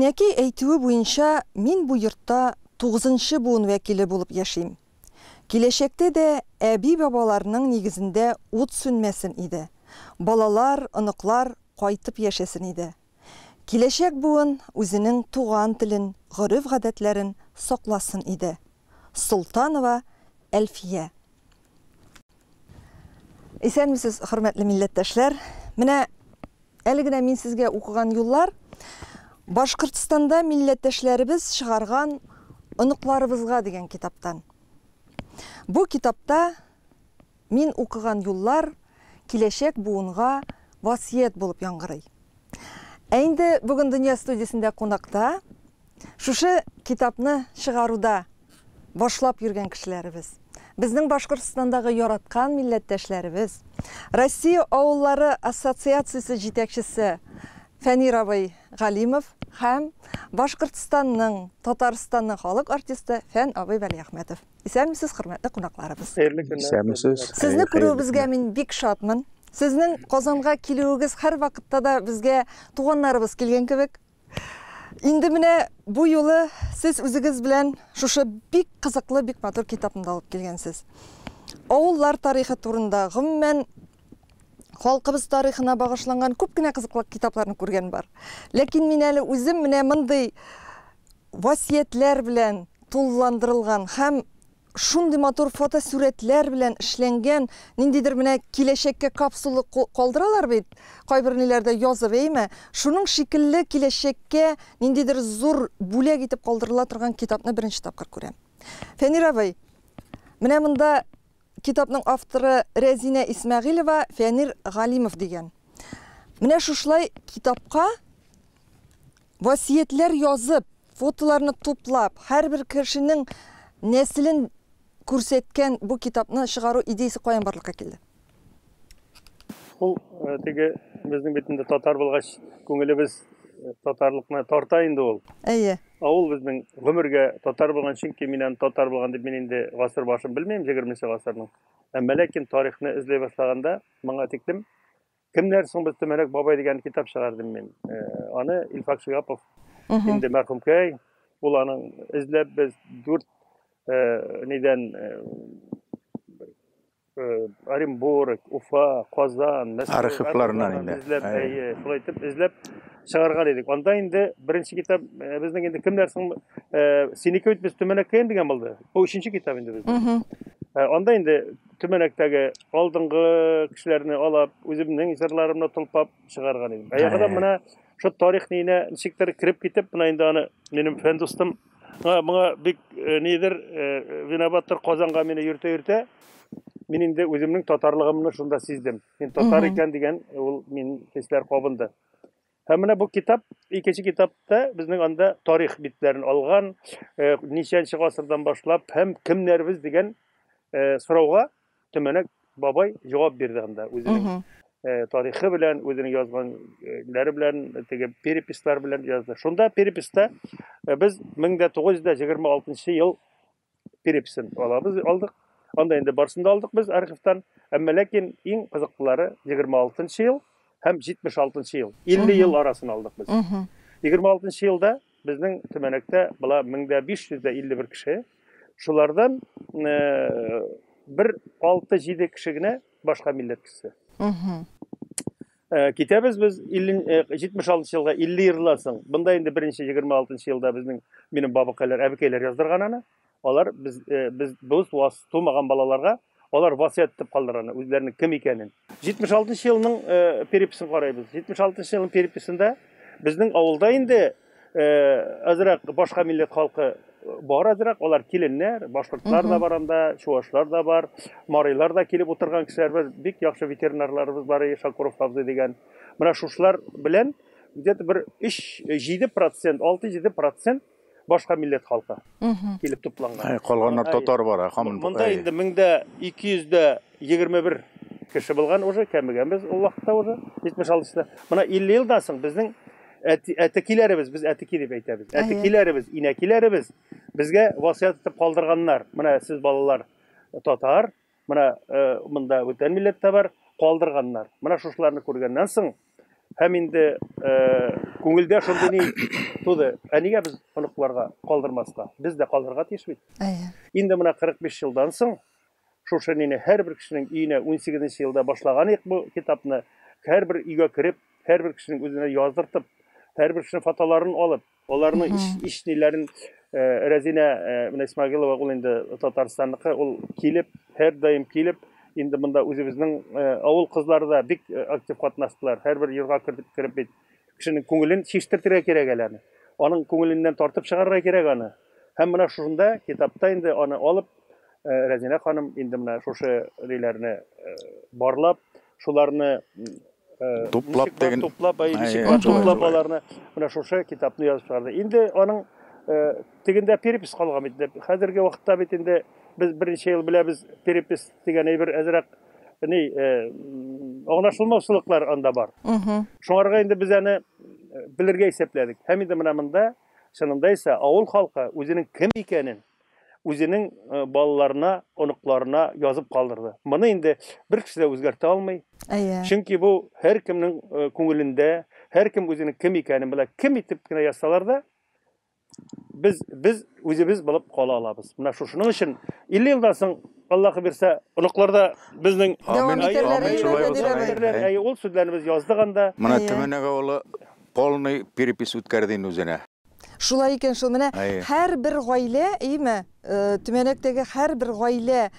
Инәкей әйтүе буенча, мин бу йортта 9-нчы буын вәкиле булып яшим. Киләчәктә дә әби-бабаларның нигезендә ут сүнмәсен иде. Балалар, оныклар кайтып яшәсен иде. Киләчәк буын үзенең туган телен, гореф-гадәтләрен сакласын иде. Солтанова Әлфия. Исәнмесез, хөрмәтле милләттәшләр? Менә әле генә мин сезгә укыган юллар Башкортстанда милләттәшләребез чыгарган «Оныкларыбызга» дигән китаптан. Бу китапта мин укыган юллар киләчәк буынга васият булып яңгырый. Инде бүген Дөнья студиясендә кунакта шушы китапны чыгаруда башлап йөргән кешеләребез. Безнең Башкортстандагы яраткан милләттәшләребез, Россия авыллары ассоциациясе җитәкчесе Фәнир абый Галимов һәм Башкортстанның, Татарстанның халык артисты Фән абый Вәлиәхмәтов. Исәнмесез, хөрмәтле кунакларыбыз. Исәнмесез. Сезне күрүебезгә мин бик шатмын. Сезнең Казанга килүегез һәр вакытта да безгә туганнарыбыз килгән кебек. Инде менә бу юлы сез үзегез белән шушы бик кызыклы, бик матур китапны алып килгәнсез. Авыллар тарихы турында, гомумән халкыбыз тарихына багышланган күп кенә кызыклы китапларны күргән бар. Ләкин мин әле үзем менә мондый васиятләр белән тулыландырылган һәм шундый матур фотосурәтләр белән эшләнгән ниндидер менә киләчәккә капсула калдыралар бит. Кайбер ниләрдә язып әйме, шуның шикелле киләчәккә ниндидер зур бүләк итеп калдырыла торган китапны беренче тапкыр күрәм. Фәнир абый, менә монда китапның авторы Рәзинә Исмәгыйлова, Фәнир Галимов дигән. Менә шушлай китапка васиятләр язып, фотоларны туплап, һәрбер кешенең нәселен күрсәткән бу китапны чыгару идеясе каян барлыкка килде? Ул теге безнең битендә татар булгач, күңелебез татарлыкны тарта инде ул. Әйе. Ул безнең гомергә татар булган, чөнки мин татар булган дип мин инде гасыр башын белмәйм, 20нче гасырның. Әмма ләкин тарихны эзләй башлаганда, моңа тиклем кемнәр соң без Төмәнәк бабай дигән китап чыгардым мин. Аны Илфак Шыгапов инде мәрхүмкәй, ул аның эзләп без 4 нидән Оренбург, Уфа, Казан, Мәскәү архивларынан инде. Эзләп чыгарган идек. Анда инде беренче китап безнең инде кемнәр соң Синеке без Төмәнәккә дигән булды. Бу 3нче китап инде безнең. Анда инде Төмәнәктәге алдынгы кешеләрне алып, үземнең җырларымны тулпап чыгарган идем. Аягыда менә шу тарихнине ничектер кирип китеп, менә инде аны минем фән дустым моңа бик нидер винабаттыр Казанга мине йөртә. Мин инде үземнең татарлыгымны шунда сиздем. Мин татар икән дигән ул мин хисләр кабынды. Һәм менә бу китап, икенче китапта безнең анда тарих битләрен алган, ничәнче гасырдан башлап һәм кемнәрбез дигән сорауга Төмәнәк бабай җавап бирде анда үзенең тарихы белән, үзенең язганнары белән, теге перепислар белән язды. Шунда переписта без 1926 ел переписын алдык. Анда инде барсын да алдык без архивтан. Әмма ләкин иң кызыклылары 26 ел һәм 76 ел. 50 ел арасын алдык без. 26 елда безнең Төмәнәктә була 1551 кеше. Шулардан 6-7 кеше генә башка милләт кешесе. Китабыз без 76 елга 50 елласын. Бунда инде беренче 26 елда безнең минем бабакайлар, әбекәйләр яздырган аны. Алар без тумаган балаларга алар васият итеп калдырган үзләренең кем икәнен. 76 елның переписын карайбыз. 76 елның переписында безнең авылда инде азрак башка милләт халкы бар азрак, алар киленнәр, башкортлар да бар анда, чуашлар да бар, марыйлар да килеп утырган кешеләр бар, бик яхшы ветеринарларыбыз бар, Шакуров абзый дигән. Менә шушлар белән где-то бер 6-7% башка милләт халкы килеп тупланган. Калганнар татар бар, хамын. Монда инде 1221 кеше булган уже, кәмегәнбез ул вакытта уже 76-та. Менә 50 елдан соң безнең әтекиләребез, без әтеки дип әйтәбез. Әтекиләребез, инәкиләребез безгә васият итеп калдырганнар. Менә сез балалар татар, менә монда бүтән милләттә бар, калдырганнар. Менә шушларны күргәннән соң Һәм инде күңелдә шундый ни туды. Әнигә без оныкларга калдырмаска? Без дә калдырырга тиеш бит. Инде менә 45 елдан соң шушы нине һәрбер кешенең өенә 18 елда башлаган ик бу китапны һәрбер өйгә кереп, һәрбер кешенең үзенә яздыртып, һәрбер кешенең фотоларын алып, аларның иш ниләрен Рәзинә менә Исмәгыйлова ул инде Татарстанныкы, ул килеп, һәр даим килеп, инде монда үзебезнең авыл кызлары да бик актив катнаштылар. Һәрбер йортка кереп бит кешенең күңелен чиштертергә кирәк әле. Аның күңеленнән тартып чыгарырга кирәк аны. Һәм менә шушында китапта инде аны алып Рәзинә ханым инде менә шушы ниләрне барлап, шуларны туплап деген туплап аларны менә шушы китапны язып чыгарды. Инде аның тегендә перепис калган бит. Хәзерге вакытта бит инде без беренче ел беләбез перепис дигән әйбер әзрәк ни аңлашылмаусызлыклар анда бар. Шуңарга инде без аны белергә исәпләдек. Һәм инде менә монда чынында исә авыл халкы үзенең кем икәнен үзенең балаларына, оныкларына язып калдырды. Моны инде бер кеше дә үзгәртә алмый. Чөнки бу һәркемнең күңелендә, һәркем үзенең кем икәнен белә. Кем итеп кенә язсалар да biz үзебез булып кала алабыз. Менә шушының өчен 50 елдан соң Аллаһы бирсә, оныкларда безнең ул сүзләрне без яздык анда. Менә төмәнәгә ул полный перепис үткәрдин үзенә. Шулай икән шул менә һәрбер гаилә, име, төмәнәктәге һәрбер гаилә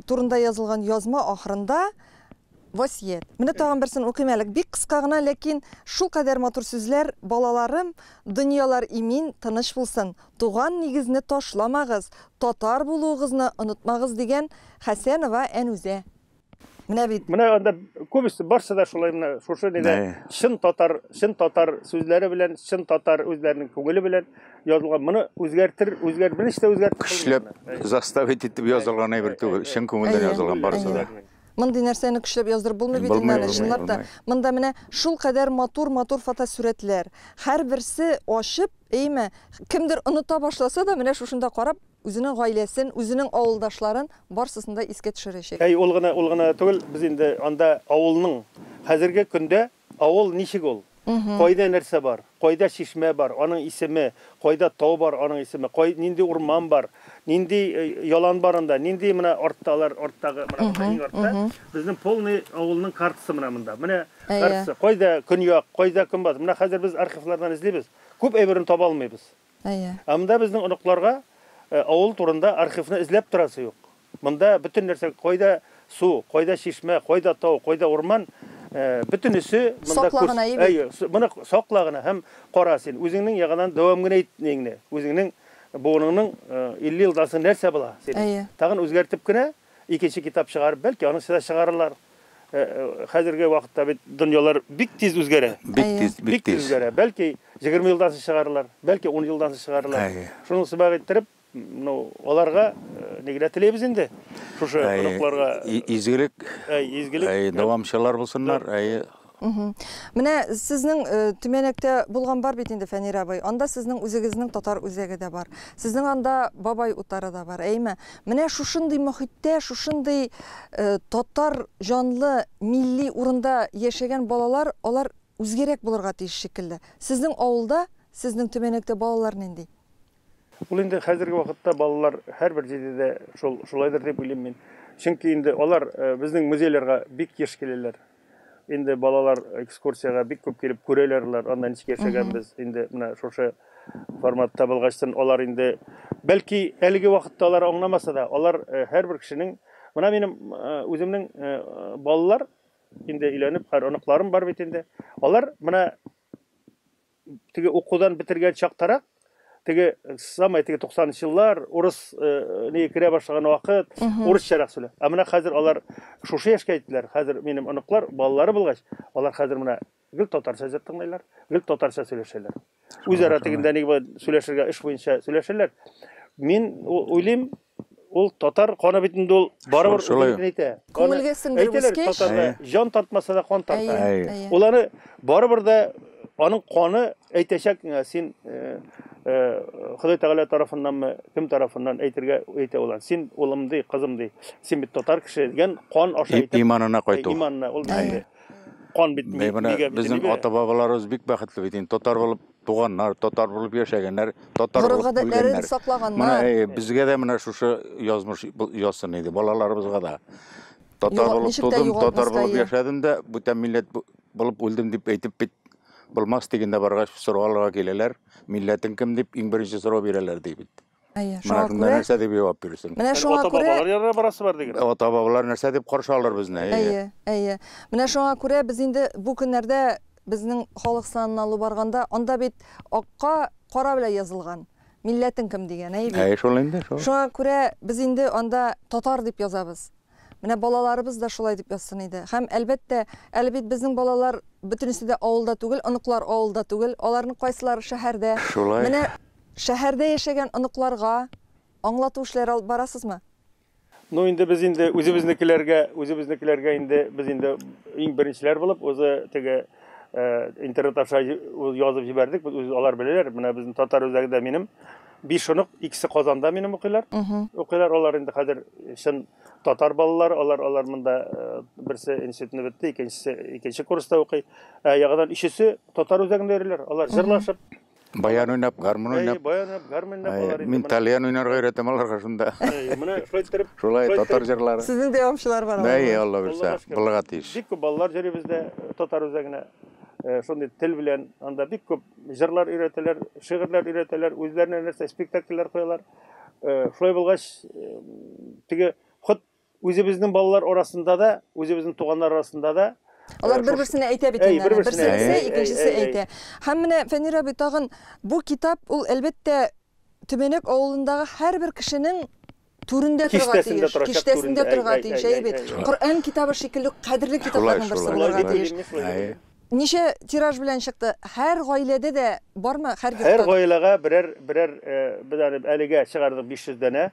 турында язылган язма ахырында Васият. Менә тагын берсен укыйм әле. Бик кыска гына, ләкин шул кадәр матур сүзләр. Балаларым, дөньялар имин, тыныч булсын. Туган нигезне ташламагыз, татар булуыгызны онытмагыз дигән Хәсәнова Әнүзә. Менә бит. Менә анда күбесе барсы да шулай менә шушы диде. Шын татар сүзләре белән, шын татар үзләренең күңеле белән язылган. Моны үзгәртмәс тә үзгәртеп. Көчләп заставить итеп язылган әйбер түгел. Шын күңелдән язылган барысы да. Мондый нәрсәне көчләп яздырып булмый бит инде. Чынлап та монда менә шул кадәр матур фотосурәтләр. Һәрберсе ачып, әйме, кемдер оныта башласа да менә шушында карап, үзенең гаиләсен, үзенең авылдашларын барсысын да искә төшерәчәк. Ул гына түгел, без инде анда авылның хәзерге көндә авыл ничек ул? Кайда нәрсә бар? Кайда чишмә бар? Аның исеме, кайда тау бар? Аның исеме, нинди урман бар? Нинди ялан бар анда? Нинди менә арттагы менә артта безнең полный авылның картасы менә монда. Менә картасы. Кайда көньяк, кайда көнбатыш? Менә хәзер без архивлардан эзлибез. Күп әйберен таба алмыйбыз. Монда безнең оныкларга авыл турында архивны эзләп торасы юк. Монда бөтен нәрсә, кайда су, кайда чишмә, кайда тау, кайда урман, бөтенесе монда саклагына һәм кара син үзеңнең ягынан дәвам гына әйтнеңне. Үзеңнең буыныңның 50 елдан соң нәрсә була? Тагын үзгәртеп кенә икенче китап чыгарып, бәлки аның сida чыгарырлар. Хәзерге вакытта бит дөньялар бик тиз үзгәрә. Бик тиз үзгәрә. Бәлки 20 елдан соң чыгарырлар, бәлки 10 елдан соң чыгарырлар. Шуны сыбак иттереп, аларга нигә теләбез инде. Шушы оныкларга изгелек, дәвамчылар булсыннар. Менә сезнең төмәнәктә булган бар бит инде Фәнир абый. Анда сезнең үзегезнең татар үзәге дә бар. Сезнең анда бабай утары да бар. Әйме, менә шушындый мөхиттә, шушындый татар жанлы, милли урында яшәгән балалар, алар үзгәрәк булырга тиеш шикелле. Сезнең авылда, сезнең төмәнәктә балалар нинди? Ул инде хәзерге вакытта балалар һәрбер җирдә шулайдыр дип уйлыйм мин. Чөнки инде алар безнең музейларга бик еш киләләр. Инде балалар экскурсияга бик күп килеп күрәләр, анда ничек яшәгәнбез. Инде менә шушы форматта булгачтан алар инде бәлки әлеге вакытта алар аңламаса да, алар һәрбер кешенең, менә минем үземнең балалар инде өйләнеп, оныкларым бар бит инде. Алар менә теге укудан бетергән чактарак, теге самай теге 90-нчы еллар урыс не керә башлаган вакыт, урысчарак сөйлә. Менә хәзер алар шушы яшькә җиттеләр. Хәзер минем оныклар, балалары булгач, алар хәзер менә гел татарча тыңлыйлар, гел татарча сөйләшәләр. Үзара тегендә ник сөйләшергә эш буенча сөйләшәләр. Мин уйлыйм, ул татар каны бит инде ул барыбер үзен әйтә. Күңелгә сеңдереп үскәч, җан тартмаса да кан тарта. Уларны барыбер дә аның каны әйтәчәк, син Xudoy Teala tarafındanmı, kim tarafından әйтә улар. Син улым ди, кызым ди. Син бит татар кеше дигән кан аша әйтеп. Иманына кайту. Иманына ул ди. кан бит Bizim ata-babalarımız bik bakıtlı bitin. Totar bulup tuğanlar, totar bulup yaşayanlar, totar Ғұрып bulup ғадәтләрен bilgenler. саклаганнар. Bizge de mana şuşu yazmış yazsın idi. Balalarımızga da. Totar bulup Nişik de tudum, yuğaltmaska totar bulup iyi. yaşadım da bütün millet bulup öldüm deyip aytıp bit. Bulmaz degende bargaç sorularga keleler. Milletin kim deyip iň birinji soru bereler deyip. Әйе, Mana шуңа şunda күрә, nerse deyip cevap verirsin. менә шуңа ата күрә, бабалар ярына барасы бар деген. Ata-babalar nerse deyip karşı alır bizne. әйе. Менә шуңа күрә без инде бу көннәрдә безнең халык санын алу барганда, анда бит акка кара белән язылган. Милләтең кем дигән, әйе. Şol indi, şol. Шуңа күрә без инде анда татар дип язабыз. Менә балаларыбыз да шулай дип язсын иде. Һәм әлбәттә, әле бит безнең балалар бөтенесе дә авылда түгел, оныклар авылда түгел, аларның кайсылары шәһәрдә. Şolay. Менә шәһәрдә яшәгән оныкларга аңлату эшләре алып барасызмы? Ну инде без инде үзебезнекеләргә инде без инде иң беренчеләр булып, үзе теге интернет аша язып җибәрдек. Алар беләләр. Менә безнең татар үзәгендә минем 5 онык, икесе Казанда минем укыйлар. Укыйлар, алар инде хәзер шын татар балалар, алар монда берсе институтны бетте, икенче курста укый. Ягыдан ишесе татар үзәгендә йөриләр. Алар җырлашып, Bayan oynap, garmon oynap. баянап, гармонда алар Min talyan oynarga öğretem alarga şunda. Менә шулай итеп Şolay tatar jırları. Сезнең дәвамчылар бар. Бәй, Allah bilse, bulga tiş. Бик күп балалар йөри бездә татар үзәгенә. Шундый тел белән анда бик күп җырлар өйрәтәләр, шигырьләр өйрәтәләр, үзләренә нәрсә спектакльләр куялар. Шулай булгач, теге хот үзебезнең балалар арасында да, үзебезнең туганнар арасында да Алар бер-берсенә әйтә бит инде. Берсе әйтә, икенчесе әйтә. Һәм менә Фәнир абый тагын бу китап ул әлбәттә Төмәнәк авылындагы һәрбер кешенең түрендә торырга тиеш, киштәсендә торырга тиеш, әйбәт. Коръән китабы шикелле кадерле китапларның берсе булырга тиеш. Ничә тираж белән чыкты? Һәр гаиләдә дә бармы? Һәр гаиләгә берәр без әлегә чыгардык 500 дәнә.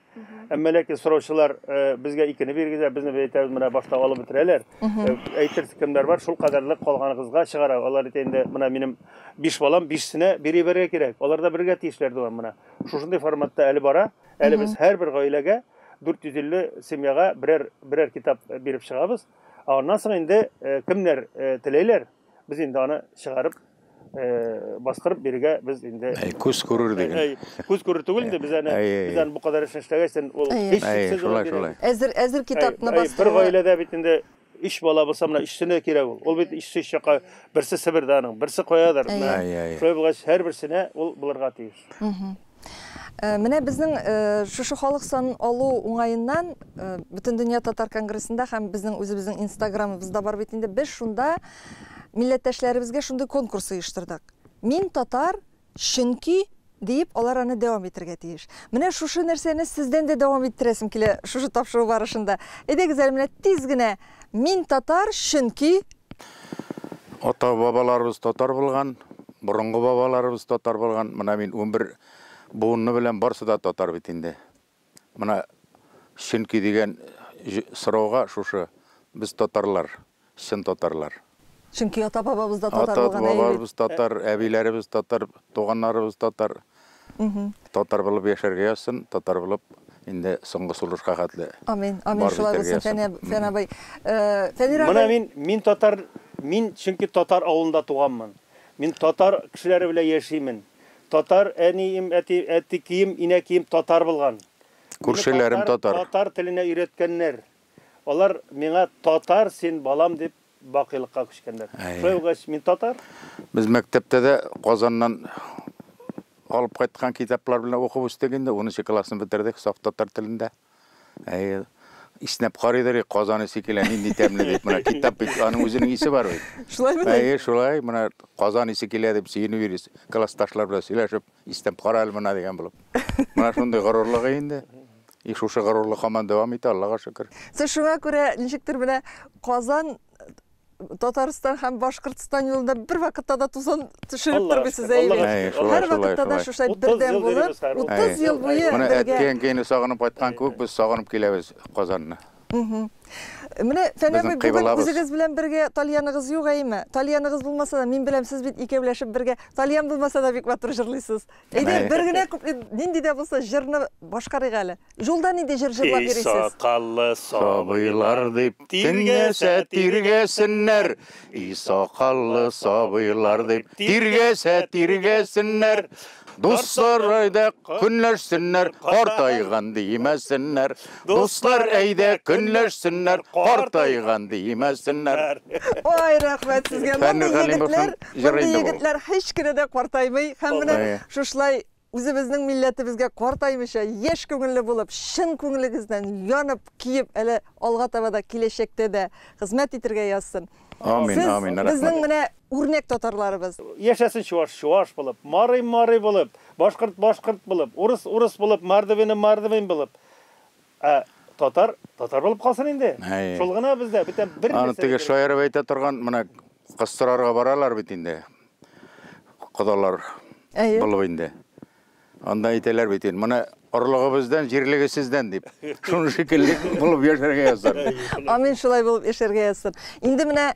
Әмма ләкин сораучылар безгә икене биргән, безне әйтәбез, менә башта алып бетерәләр. Әйтерсез кемнәр бар, шул кадәрле калганыгызга чыгара. Алар әйтәндә, менә минем 5 балам 5сенә бере кирәк. Алар да бергә тиешләр дигән менә. Шушындый форматта әле бара. Әле без һәрбер гаиләгә 450 семьяга берәр китап биреп чыгабыз. Аннан соң инде кемнәр теләйләр, biz indi аны чыгарып, бастырып биргә без инде Күз күрер деген. Күз күрер түгел инде без аны бу кадәр эшләгәнсен ул һичшиксез Шулай. Әзер китапны бастырып. Бер гаиләдә бит инде 3 бала булса, менә 3сенә кирәк ул. Ул бит 3 чакка берсе Сибирдә аның, берсе каядыр. Шулай булгач һәрберсенә ул булырга тиеш. Менә безнең шушы халык санын алу уңайыннан бөтен дөнья татар конгрессында һәм безнең үзебезнең Instagramыбызда бар бит инде без шунда милләттәшләребезгә шундый конкурс оештырдык. Мин татар, чөнки дип алар аны дәвам итәргә тиеш. Менә шушы нәрсәне сездән дә дәвам иттерәсем килә, шушы тапшыру барышында. Әйдәгез әле менә тиз генә мин татар, чөнки Ата-бабаларыбыз татар булган, бурынгы бабаларыбыз татар булган. Менә мин 11 буынны белән барсы да татар бит инде. Менә чөнки дигән сорауга шушы без татарлар, чын татарлар. Чөнки ата-бабабыз да татар булган. Ата-бабабыз татар, әбиләребез татар, туганнарыбыз татар. Татар булып яшәргә язсын, татар булып инде соңгы сулышка хәтле. Амин, шулай булсын. Фән абый. Фәнир абый. Менә мин татар, мин чөнки татар авылында туганмын. Мин татар кешеләре белән яшимен. Татар әнием, әтикием, инәкием татар булган. Күршеләрем татар. Татар теленә өйрәткәннәр. Алар миңа татар син балам дип бакыйлыкка күчкәннәр. Шулай булгач мин татар. Без мәктәптә дә Казаннан алып кайткан китаплар белән укып үстегәндә 10нчы классны бетердек саф татар телендә. Иснәп карыйдыр, Казаны сикелән инде тәмле дип менә китап бит, аның үзенең исе бар бит. Шулаймы? Шулай, менә Казан исе килә дип сөенеп йөрис. Классташлар белән сөйләшеп, иснәп карал менә дигән булып. Менә шундый горурлыгы инде. И шушы горурлык һаман дәвам итә, Аллага шөкер. Сез шуңа күрә ничектер менә Казан Татарстан һәм Башкортстан юлында бер вакытта да тузан төшереп торбысыз әйе. Һәр вакытта да шушы бердәм булып, 30 ел буе Менә әткән кейне сагынып кайткан күк, без сагынып киләбез Казанны. Менә Фәнә Безнең бүген кыйбалабыз. үзегез белән бергә Талияныгыз юк әйме? Талияныгыз булмаса да, мин беләм, сез бит икәүләшеп бергә, Талиян булмаса да бик матур җырлыйсыз. Әйдә, бер генә нинди дә булса җырны башкарыйк әле. Жолда нинди җыр җырлап йөрисез? Сакаллы Сабыйлар дип тиргәсә тиргәсеннәр, и сакаллы сабыйлар дип тиргәсә тиргәсеннәр. Дуслар әйдә көнләшсеннәр, картайган димәсеннәр. Дуслар әйдә көнләшсеннәр, картайган димәсеннәр. Ой, рәхмәт сезгә. Мондый егетләр һич кенә дә картаймый. Һәм менә шушлай үзебезнең милләтебезгә картаймыйча, яшь күңелле булып, шын күңелегездән янып, киеп, әле алга таба да киләчәктә дә хезмәт итәргә язсын. Амин, амин. Безнең менә үрнәк татарларыбыз. Яшәсен чуваш булып, марый булып, башкорт булып, урыс булып, мардавин булып. Татар булып калсын инде. Шул гына бездә бүтән бер нәрсә. Аны теге шаяры әйтә торган, менә кыстырарга баралар бит инде. Кодалар булып инде. Анда әйтәләр бит инде. Менә орлыгыбыздан, җирлеге сездән дип. Шуны шикелле булып яшәргә язсын. Амин, шулай булып яшәргә язсын. Инде менә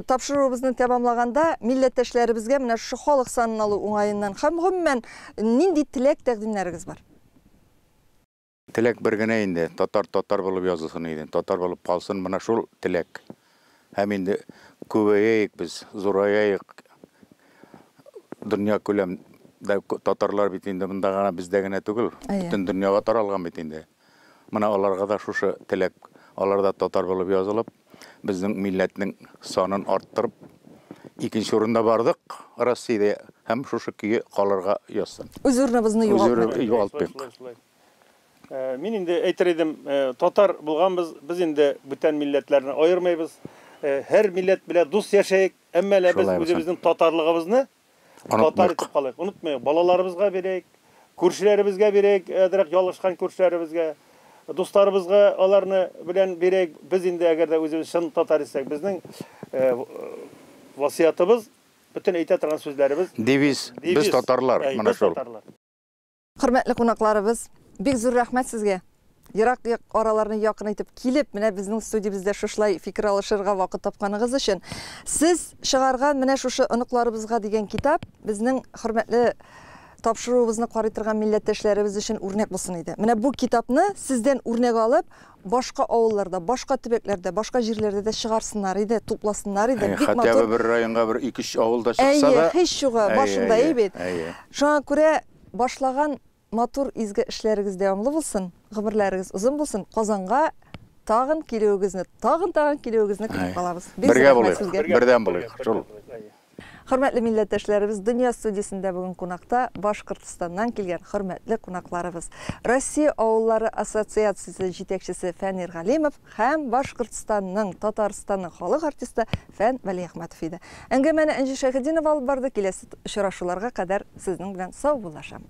тапшыруыбызны тәмамлаганда милләттәшләребезгә менә шу халык санын алу уңаеннан һәм гомумән нинди теләк тәкъдимнәрегез бар? Теләк бер генә инде, татар булып язылсын иде. Татар булып калсын, менә шул теләк. Һәм инде күбәйәйек без, зураяйык. Дөнья күләм татарлар бит инде монда гына бездә генә түгел, бөтен дөньяга таралган бит инде. Менә аларга да шушы теләк, алар да татар булып язылып, безнең милләтнең санын арттырып, икенче урында бардык Россиядә һәм шушы көе калырга язсын. Үз урыныбызны югалтмыйк. Мин инде әйтер идем, татар булганбыз, без инде бүтән милләтләрне аермыйбыз. Һәр милләт белән дус яшәйек, әмма без үзебезнең татарлыгыбызны татар итеп калыйк. Унутмыйк, балаларыбызга бирәйек, күршеләребезгә бирәйек, әдрәк ялгышкан күршеләребезгә, дусларыбызга аларны белән бирәйек. Без инде әгәр дә үзебез шын татар исәк, безнең васиятыбыз, бүтән әйтә торган сүзләребез Девиз, без татарлар, менә шул. Хөрмәтле кунакларыбыз, бик зур рәхмәт сезгә. Ерак араларны якын итеп килеп, менә безнең студиябездә шушлай фикер алышырга вакыт тапканыгыз өчен. Сез чыгарган менә шушы оныкларыбызга дигән китап безнең хөрмәтле тапшыруыбызны карый торган милләттәшләребез өчен үрнәк булсын иде. Менә бу китапны сездән үрнәк алып, башка авылларда, башка төбәкләрдә, башка җирләрдә дә чыгарсыннар иде, тупласыннар иде. Бик матур. Хәтта бер районга бер 2-3 авылда чыкса да, һич югы, башында әйбет. Шуңа күрә башлаган матур изге эшләрегез дәвамлы булсын, гомерләрегез узын булсын. Казанга тагын килүегезне, тагын килүегезне көтеп калабыз. Бергә булыйк, бердәм булыйк. Шул. Хөрмәтле милләттәшләребез, Дөнья студиясендә бүген кунакта Башкортстаннан килгән хөрмәтле кунакларыбыз. Россия авыллары ассоциациясе җитәкчесе Фәнир Галимов һәм Башкортстанның, Татарстанның халык артисты Фән Вәлиәхмәтов иде. Әңгәмәне Әнҗи Шәйхетдинова алып барды. Киләсе очрашуларга кадәр сезнең белән сау булашам.